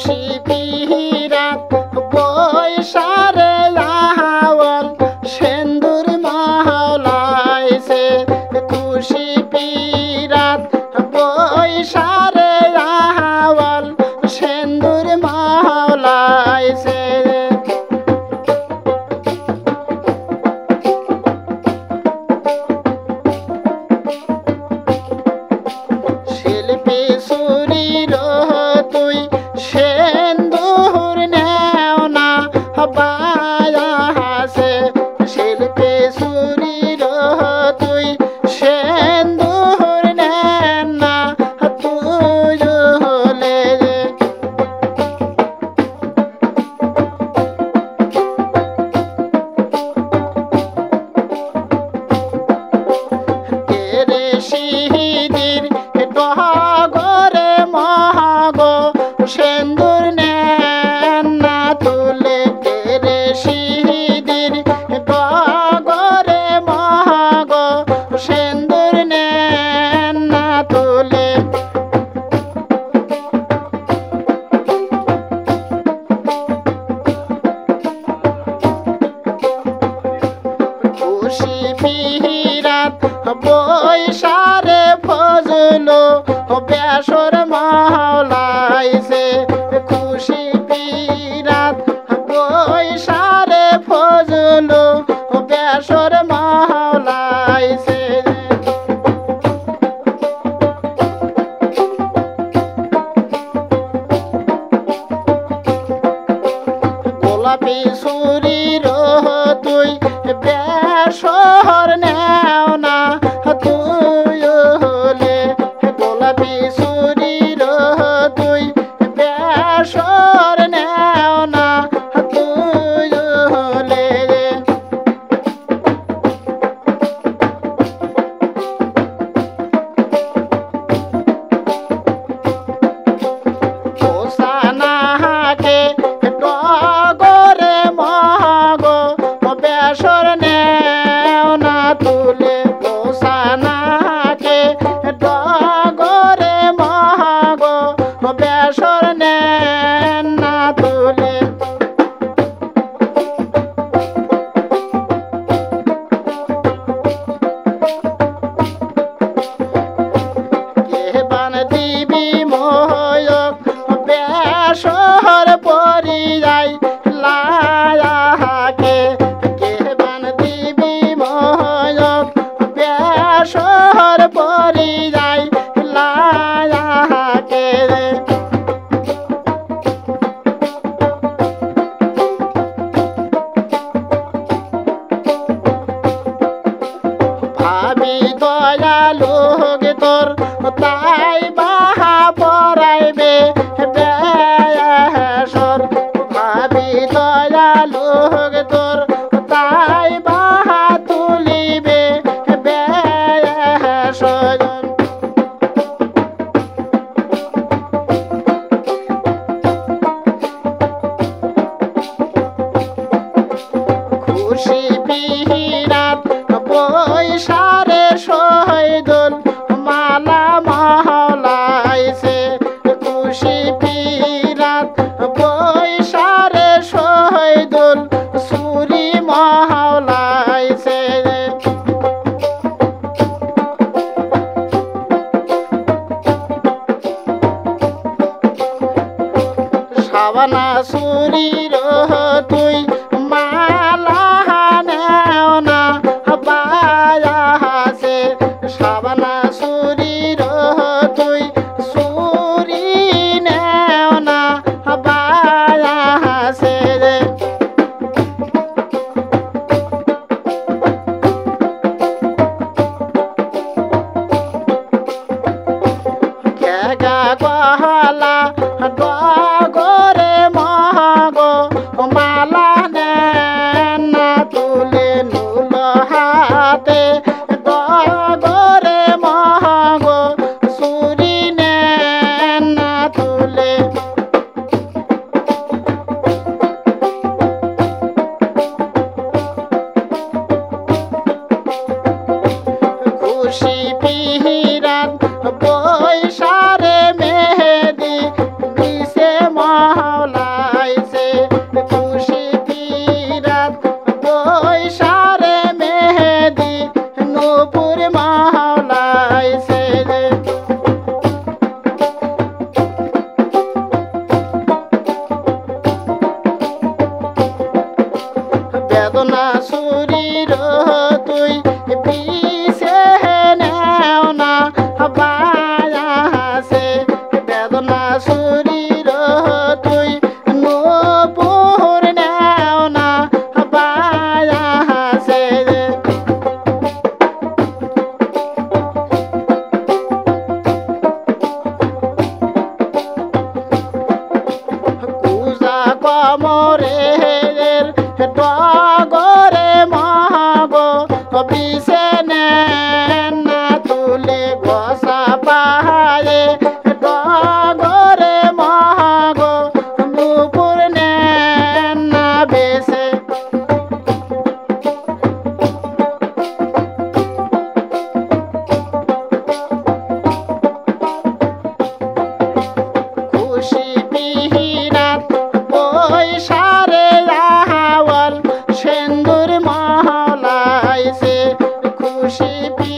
খুশি পিরাত বৈশারে আওয়াল সেন্দুর মহলাইছে খুশি পিরাত বৈশারে আওয়াল সেন্দুর মহলাইছে শিল্পী সুরির তুই সেন্দুর নেও না বায়াসে শিল্পী সুরির তুই সেন্দুর নেন না তুই হলে তেরে শিহিদির ডগরে মহাগো সেন্দুর নেন না তুলে তেরে শিহিদির ডগরে মহাগো সেন্দুর নেন না তুলে খুশি পিরাত বৈশারে ফজলো বেসর মহলাইছে খুশি পিরাত বৈশারে ফজলো বেসর মহলাইছে গোলাপি সুরির তুই বেসর নেও না তুই হলে গোলাপি সুরির তুই বেসর নেও না তুই হলে হোসানাকে ডগরে মহাগো বেসর নেও না তুলে হোসানাকে ডগরে মহাগো বেসর নেন না তুলে কেবান দিবি মোহয়ক বেসর পরিযাই লায়াকে কেবান দিবি মোহয়ক বেসর পরিযাই লায়াকে ভাবি দয়ালু গে তোর তাই বাহা পরাইবে বেসর ভাবি দয়ালু গে তোর তাই বাহা তুলিবে বেসর খুশি পিরাত বৈশারে শহীদুল মালা মহলাইছে খুশি পিরাত বৈশারে শহীদুল সুরি মহলাইছে শাবানা সুরির তুই মালা নেও না বায়াসে শাবানা সুরির তুই সুরি নেও না বায়াসে খেগা গহলা ডগরে মহাগো মালা সুরির তুই নূপুর নেও না বায়াসে কুজা কমরের ডগরে মহাগ বিষে না তুলে ঘষা পাহাড়ে ডগরে মহাগ নূপুর না বেশে খুশি পিহিনাথ পয়সারে হাওয়াল সেন্দুর মহলাইছে খুশি পি